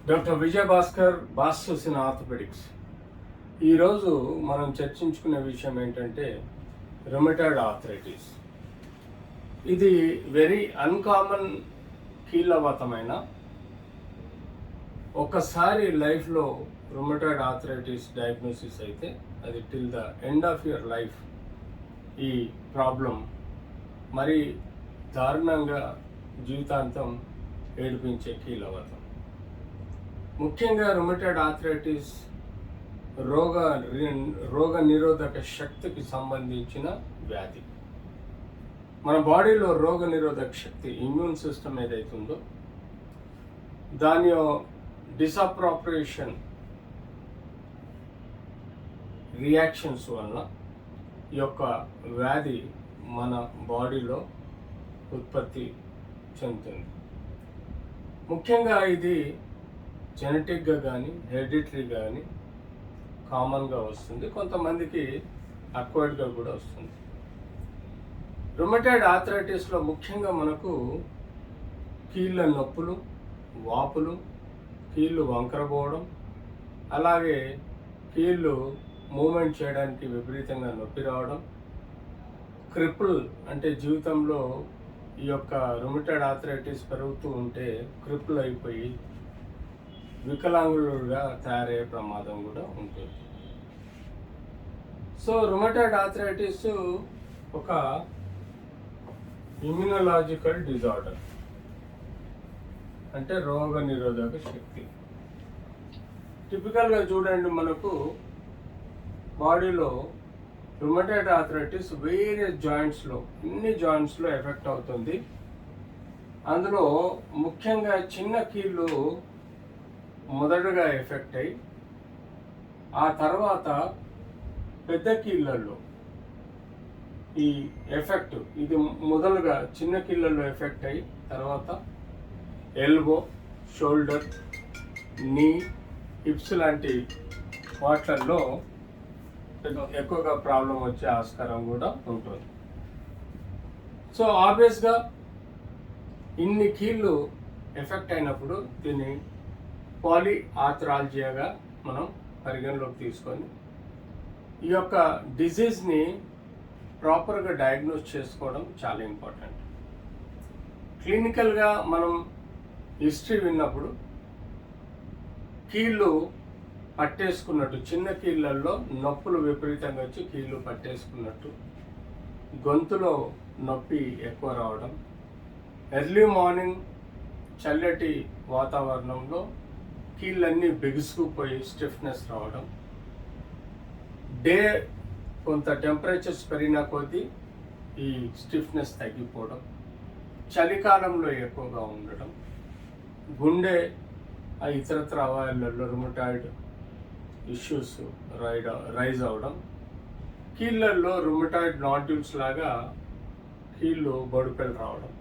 Doctor Vijay Bhaskar masters in orthopaedics. ఈరోజు మనం చర్చించుకునే విషయం ఏంటంటే రుమటాయిడ్ ఆర్థరైటిస్. ఇది వెరీ అన్కామన్ కీళ్ళవాతమైన ఒకసారి లైఫ్లో రుమటాయిడ్ ఆర్థరైటిస్ డయాగ్నోసిస్ అయితే అది till the end of your life ఈ ప్రాబ్లం మరి దారుణంగా జీవితాంతం ఏడిపించే కీళ్ళవాతం. ముఖ్యంగా రుమటాయిడ్ ఆర్థరైటిస్ రోగ నిరోధక శక్తికి సంబంధించిన వ్యాధి. మన బాడీలో రోగ నిరోధక శక్తి ఇమ్యూన్ సిస్టమ్ ఏదైతుందో దాని డిసప్రాప్రియేషన్ రియాక్షన్స్ వల్ల ఈ యొక్క వ్యాధి మన బాడీలో ఉత్పత్తి చెందుతుంది. ముఖ్యంగా ఇది జెనెటిక్గా కానీ హెరిడిటరీ కానీ కామన్గా వస్తుంది, కొంతమందికి అక్వైర్డ్గా కూడా వస్తుంది. రుమటాయిడ్ ఆర్థరైటిస్లో ముఖ్యంగా మనకు కీళ్ళ నొప్పులు, వాపులు, కీళ్ళు వంకరపోవడం, అలాగే కీళ్ళు మూమెంట్ చేయడానికి విపరీతంగా నొప్పి రావడం, క్రిపుల్ అంటే జీవితంలో ఈ యొక్క రుమటాయిడ్ ఆర్థరైటిస్ పెరుగుతూ ఉంటే క్రిపుల్ అయిపోయి వికలాంగులుగా తయారయ్యే ప్రమాదం కూడా ఉంటుంది. సో రుమటాయిడ్ ఆర్థరైటిస్ ఒక ఇమ్యునలాజికల్ డిజార్డర్, అంటే రోగ నిరోధక శక్తి. టిపికల్గా చూడండి, మనకు బాడీలో రుమటాయిడ్ ఆర్థరైటిస్ వేరియస్ జాయింట్స్లో, ఇన్ని జాయింట్స్లో ఎఫెక్ట్ అవుతుంది. అందులో ముఖ్యంగా చిన్న కీళ్ళు మొదటగా ఎఫెక్ట్ అయ్యి ఆ తర్వాత పెద్ద కీళ్ళల్లో ఈ ఎఫెక్ట్ ఇది మొదలుగా చిన్న కీళ్ళల్లో ఎఫెక్ట్ అయ్యి తర్వాత ఎల్బో, షోల్డర్, నీ, హిప్స్ లాంటి వాటిల్లో ఎక్కువగా ప్రాబ్లం వచ్చే ఆస్కారం కూడా ఉంటుంది. సో ఆబ్వియస్గా ఇన్ని కీళ్ళు ఎఫెక్ట్ అయినప్పుడు దీన్ని పాలీ ఆర్థరాలజియాగా మనం పరిగణలోకి తీసుకొని ఈ యొక్క డిజీజ్ని ప్రాపర్గా డయాగ్నోస్ చేసుకోవడం చాలా ఇంపార్టెంట్. క్లినికల్గా మనం హిస్టరీ విన్నప్పుడు కీళ్ళు పట్టేసుకున్నట్టు, చిన్న కీళ్ళల్లో నొప్పులు విపరీతంగా వచ్చి కీళ్ళు పట్టేసుకున్నట్టు, గొంతులో నొప్పి ఎక్కువ రావడం, ఎర్లీ మార్నింగ్ చల్లటి వాతావరణంలో కీళ్ళన్నీ బిగుసుకుపోయి స్టిఫ్నెస్ రావడం, డే కొంత టెంపరేచర్స్ పెరిగిన కొద్దీ ఈ స్టిఫ్నెస్ తగ్గిపోవడం, చలికాలంలో ఎక్కువగా ఉండడం, గుండె ఇతరత్ర అవయవాలలో రుమటాయిడ్ ఇష్యూస్ రైజ్ అవడం, కీళ్ళల్లో రుమటాయిడ్ నాడ్యూల్స్ లాగా కీళ్ళు బొడుపెలు రావడం,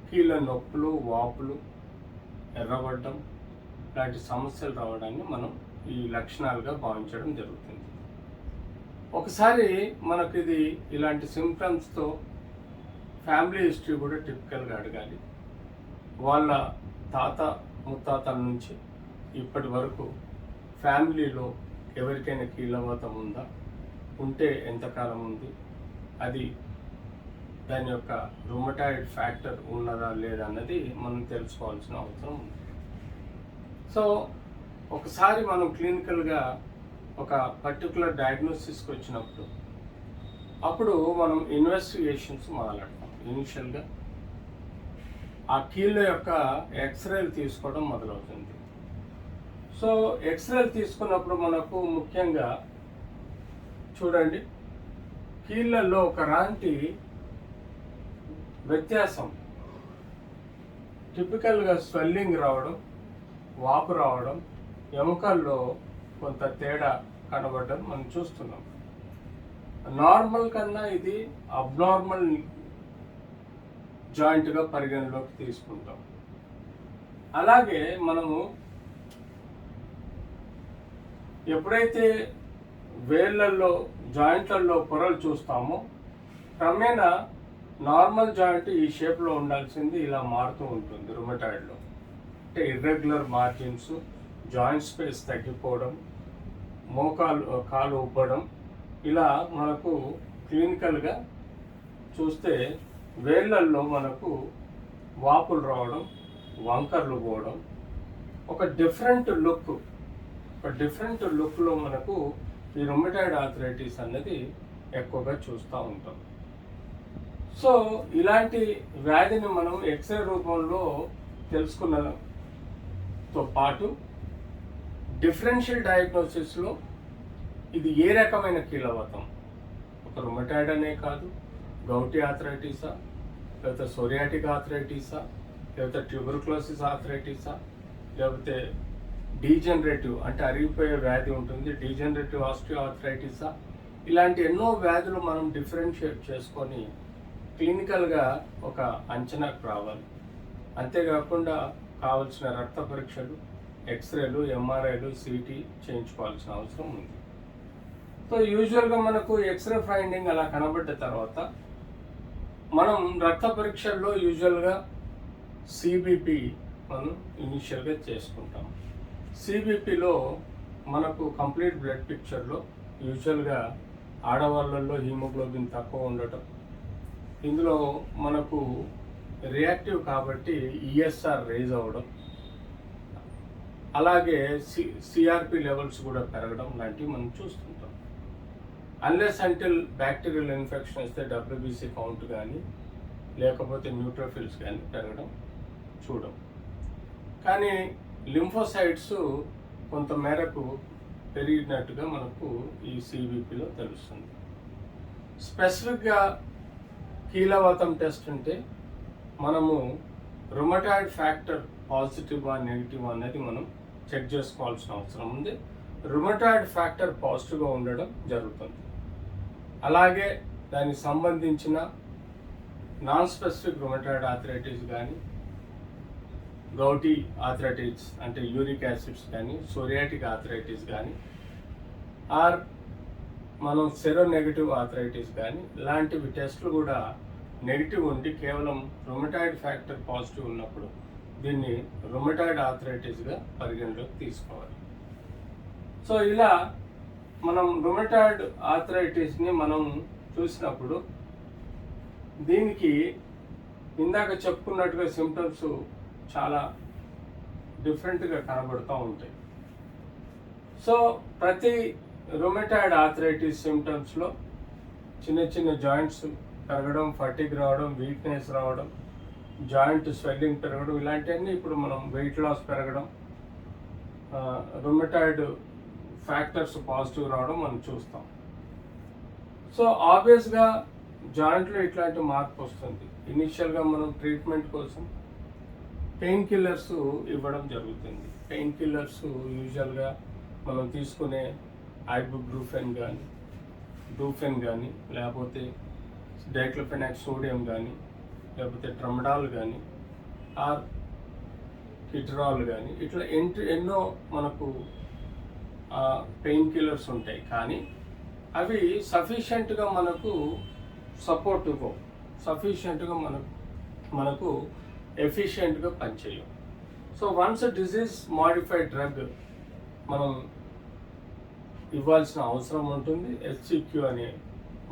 కీళ్ళ నొప్పులు, వాపులు, ఎర్రబడ్డం లాంటి సమస్యలు రావడాన్ని మనం ఈ లక్షణాలుగా భావించడం జరుగుతుంది. ఒకసారి మనకు ఇది ఇలాంటి సిమ్టమ్స్తో ఫ్యామిలీ హిస్టరీ కూడా టిపికల్గా అడగాలి. వాళ్ళ తాత ముత్తాతల నుంచి ఇప్పటి వరకు ఫ్యామిలీలో ఎవరికైనా కీళ్ళవాతం ఉందా, ఉంటే ఎంతకాలం ఉంది, అది దాని యొక్క రుమటాయిడ్ ఫ్యాక్టర్ ఉన్నదా లేదా అన్నది మనం తెలుసుకోవాల్సిన అవసరం ఉంది. సో ఒకసారి మనం క్లినికల్గా ఒక పర్టికులర్ డయాగ్నోసిస్కి వచ్చినప్పుడు అప్పుడు మనం ఇన్వెస్టిగేషన్స్ మొదలెడతాం. ఇనిషియల్గా ఆ కీళ్ళ యొక్క ఎక్స్రేలు తీసుకోవడం మొదలవుతుంది. సో ఎక్స్రేలు తీసుకున్నప్పుడు మనకు ముఖ్యంగా చూడండి, కీళ్ళల్లో ఒకలాంటి వ్యత్యాసం, టిపికల్గా స్వెల్లింగ్ రావడం, వాపు రావడం, ఎముకల్లో కొంత తేడా కనబడడం మనం చూస్తున్నాం. నార్మల్ కన్నా ఇది అబ్నార్మల్ జాయింట్గా పరిగణలోకి తీసుకుంటాం. అలాగే మనము ఎప్పుడైతే వేళ్ళల్లో జాయింట్లలో పొరలు చూస్తామో క్రమేణా నార్మల్ జాయింట్ ఈ షేప్లో ఉండాల్సింది ఇలా మారుతూ ఉంటుంది రుమటాయిడ్లో. అంటే ఇర్రెగ్యులర్ మార్జిన్స్, జాయింట్ స్పేస్ తగ్గిపోవడం, కాలు ఉబ్బడం, ఇలా మనకు క్లినికల్గా చూస్తే వేళ్ళల్లో మనకు వాపులు రావడం, వంకర్లు పోవడం, ఒక డిఫరెంట్ లుక్లో మనకు ఈ రొమటాయిడ్ ఆర్థరైటిస్ అన్నది ఎక్కువగా చూస్తూ ఉంటాం. సో ఇలాంటి వ్యాధిని మనం ఎక్స్రే రూపంలో తెలుసుకున్నతో పాటు డిఫరెన్షియల్ డయాగ్నోసిస్లో ఇది ఏ రకమైన కీలవాతం, ఒక రొమటాయిడ్ అనే కాదు, గౌటీ ఆర్థరైటిసా, లేకపోతే సోరియాటిక్ ఆర్థరైటిసా, లేకపోతే ట్యూబర్క్లోసిస్ ఆర్థరైటిసా, లేకపోతే డీజనరేటివ్ అంటే అరిగిపోయే వ్యాధి ఉంటుంది, డీజనరేటివ్ ఆస్టియో ఆర్థరైటిసా, ఇలాంటి ఎన్నో వ్యాధులు మనం డిఫరెన్షియేట్ చేసుకొని క్లినికల్గా ఒక అంచనాకు రావాలి. అంతేకాకుండా కావలసిన రక్త పరీక్షలు, ఎక్స్రేలు, ఎంఆర్ఐలు, సిటీ చేయించుకోవాల్సిన అవసరం ఉంది. సో యూజువల్గా మనకు ఎక్స్రే ఫైండింగ్ అలా కనబడ్డ తర్వాత మనం రక్త పరీక్షల్లో యూజువల్గా సిబిపి మనం ఇనిషియల్గా చేసుకుంటాం. సిబిపిలో మనకు కంప్లీట్ బ్లడ్ పిక్చర్లో యూజువల్గా ఆడవాళ్ళల్లో హీమోగ్లోబిన్ తక్కువ ఉండటం, ఇందులో మనకు రియాక్టివ్ కాబట్టి ఈఎస్ఆర్ రేజ్ అవ్వడం, అలాగే సిఆర్పి లెవెల్స్ కూడా పెరగడం లాంటివి మనం చూస్తుంటాం. అన్లెస్ అంటిల్ బ్యాక్టీరియల్ ఇన్ఫెక్షన్ వస్తే డబ్ల్యూబీసీ కౌంట్ కానీ లేకపోతే న్యూట్రోఫిల్స్ కానీ పెరగడం చూడం. కానీ లింఫోసైట్స్ కొంత మేరకు పెరిగినట్టుగా మనకు ఈ సిబిపిలో తెలుస్తుంది. స్పెసిఫిక్గా కీలవాతం టెస్ట్ అంటే మనము రుమటాయిడ్ ఫ్యాక్టర్ పాజిటివా నెగిటివా అనేది మనం చెక్ చేసుకోవాల్సిన అవసరం ఉంది. రుమటాయిడ్ ఫ్యాక్టర్ పాజిటివ్గా ఉండడం జరుగుతుంది. అలాగే దానికి సంబంధించిన నాన్ స్పెసిఫిక్ రుమటాయిడ్ ఆర్థరైటిస్ కానీ, గౌటీ ఆర్థరైటిస్ అంటే యూరిక్ యాసిడ్స్ కానీ, సోరియాటిక్ ఆర్థరైటిస్ కానీ, ఆర్ మనం సెరో నెగిటివ్ ఆర్థరైటిస్ కానీ ఇలాంటివి టెస్టులు కూడా నెగిటివ్ ఉండి కేవలం రుమటాయిడ్ ఫ్యాక్టర్ పాజిటివ్ ఉన్నప్పుడు దీన్ని రుమటాయిడ్ ఆర్థరైటిస్గా పరిగణలోకి తీసుకోవాలి. సో ఇలా మనం రుమటాయిడ్ ఆర్థరైటిస్ని మనం చూసినప్పుడు దీనికి ఇందాక చెప్పుకున్నట్టుగా సిమ్టమ్స్ చాలా డిఫరెంట్గా కనబడుతూ ఉంటాయి. సో ప్రతి రుమటాయిడ్ ఆర్థరైటిస్ సిమ్టమ్స్లో చిన్న చిన్న జాయింట్స్ పెరగడం, ఫటిగ్ రావడం, వీక్నెస్ రావడం, జాయింట్ స్వెల్లింగ్ పెరగడం, ఇలాంటివన్నీ ఇప్పుడు మనం వెయిట్ లాస్ పెరగడం, రుమటాయిడ్ ఫ్యాక్టర్స్ పాజిటివ్ రావడం మనం చూస్తాం. సో ఆబ్వియస్గా జాయింట్లో ఇట్లాంటి మార్పు వస్తుంది. ఇనిషియల్గా మనం ట్రీట్మెంట్ కోసం పెయిన్ కిల్లర్స్ ఇవ్వడం జరుగుతుంది. పెయిన్ కిల్లర్స్ యూజువల్గా మనం తీసుకునే ఐబుప్రూఫెన్ కానీ, బ్రూఫెన్ కానీ, లేకపోతే డైక్లోఫెనాక్ సోడియం కానీ, లేకపోతే ట్రమడాల్ కానీ, ఆర్ కిటరాల్ కానీ, ఇట్లా ఎన్నో మనకు పెయిన్ కిల్లర్స్ ఉంటాయి. కానీ అవి సఫిషియెంట్గా మనకు సపోర్ట్ ఇవ్వవు, సఫిషియెంట్గా మనకు ఎఫిషియెంట్గా పనిచేయవు. So once disease modified drug మనం ఇవ్వాల్సిన అవసరం ఉంటుంది. హెచ్సిక్యూ అనే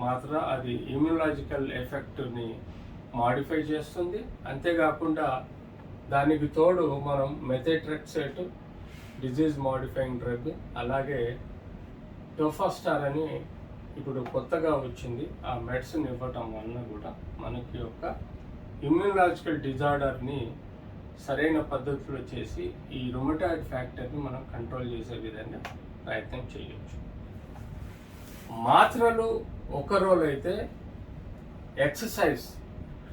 మాత్ర అది ఇమ్యూనలాజికల్ ఎఫెక్ట్ని మాడిఫై చేస్తుంది. అంతేకాకుండా దానికి తోడు మనం మెథోట్రెక్సేట్ డిజీజ్ మాడిఫైయింగ్ డ్రగ్, అలాగే టోఫాస్టార్ అని ఇప్పుడు కొత్తగా వచ్చింది, ఆ మెడిసిన్ ఇవ్వటం వలన కూడా మనకి యొక్క ఇమ్యూనలాజికల్ డిజార్డర్ని సరైన పద్ధతిలో చేసి ఈ రుమటాయిడ్ ఫ్యాక్టర్ని మనం కంట్రోల్ చేసే విధంగా ప్రయత్నం చేయవచ్చు. మాత్రలు ఒక రోల్ అయితే ఎక్సర్సైజ్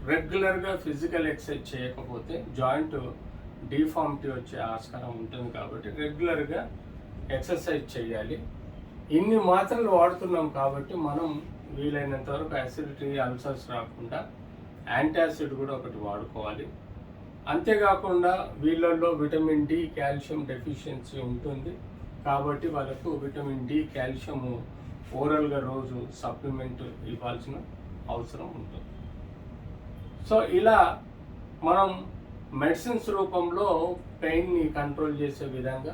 రెగ్యులర్గా ఫిజికల్ ఎక్సర్సైజ్ చేయకపోతే జాయింట్ డిఫార్మిటీ వచ్చే ఆస్కారం ఉంటుంది. కాబట్టి రెగ్యులర్గా ఎక్సర్సైజ్ చేయాలి. ఇన్ని మాత్రలు వాడుతున్నాం కాబట్టి మనం వీలైనంత వరకు అసిడిటీ, అల్సర్స్ రాకుండా యాంటాసిడ్ కూడా ఒకటి వాడుకోవాలి. అంతేకాకుండా వీళ్ళల్లో విటమిన్ డి, కాల్షియం డెఫిషియన్సీ ఉంటుంది కాబట్టి వాళ్ళకు విటమిన్ డి, కాల్షియము ఓరల్గా రోజు సప్లిమెంట్ ఇవ్వాల్సిన అవసరం ఉంటుంది. సో ఇలా మనం మెడిసిన్స్ రూపంలో పెయిన్ని కంట్రోల్ చేసే విధంగా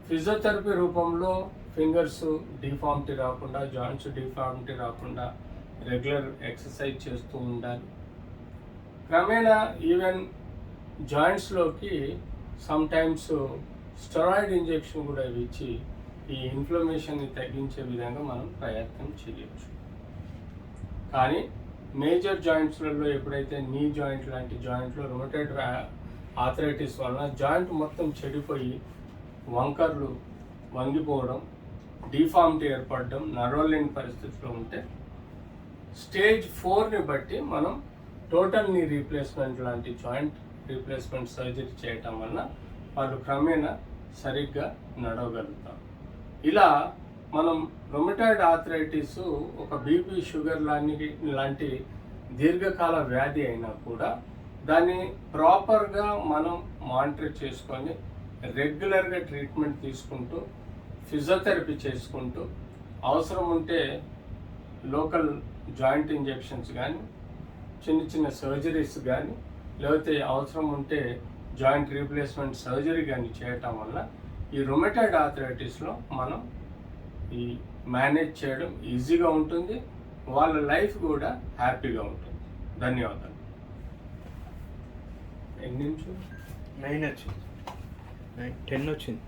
ఫిజియోథెరపీ రూపంలో ఫింగర్స్ డిఫార్మిటీ రాకుండా, జాయింట్స్ డిఫార్మిటీ రాకుండా రెగ్యులర్ ఎక్సర్సైజ్ చేస్తూ ఉండాలి. క్రమేణా ఈవెన్ జాయింట్స్లోకి సమ్టైమ్స్ స్టెరాయిడ్ ఇంజెక్షన్ కూడా ఇచ్చి ఈ ఇన్ఫ్లమేషన్ని తగ్గించే విధంగా మనం ప్రయత్నం చేయొచ్చు. కానీ మేజర్ జాయింట్స్లలో ఎప్పుడైతే నీ జాయింట్ లాంటి జాయింట్లో రొమటైడ్ ఆర్థరైటిస్ వలన జాయింట్ మొత్తం చెడిపోయి వంకర్లు వంగిపోవడం, డిఫార్మిటీ ఏర్పడడం, నడవలేని పరిస్థితిలో ఉంటే స్టేజ్ 4ని బట్టి మనం టోటల్ నీ రీప్లేస్మెంట్ లాంటి జాయింట్ రీప్లేస్మెంట్ సర్జరీ చేయటం వలన వాళ్ళు క్రమేణా సరిగ్గా నడవగలుగుతారు. ఇలా మనం రొమటాయిడ్ ఆర్థరైటిస్ ఒక బీపీ, షుగర్ లాంటి దీర్ఘకాల వ్యాధి అయినా కూడా దాన్ని ప్రాపర్గా మనం మానిటర్ చేసుకొని రెగ్యులర్గా ట్రీట్మెంట్ తీసుకుంటూ, ఫిజియోథెరపీ చేసుకుంటూ, అవసరం ఉంటే లోకల్ జాయింట్ ఇంజెక్షన్స్ కానీ, చిన్న చిన్న సర్జరీస్ కానీ, లేకపోతే అవసరం ఉంటే జాయింట్ రీప్లేస్మెంట్ సర్జరీ కానీ చేయటం వల్ల ఈ రొమటాయిడ్ ఆర్థరైటిస్లో మనం ఈ మేనేజ్ చేయడం ఈజీగా ఉంటుంది, వాళ్ళ లైఫ్ కూడా హ్యాపీగా ఉంటుంది. ధన్యవాదాలు. ఎన్ని నిమిషాలు? 9 వచ్చింది, 10 వచ్చింది.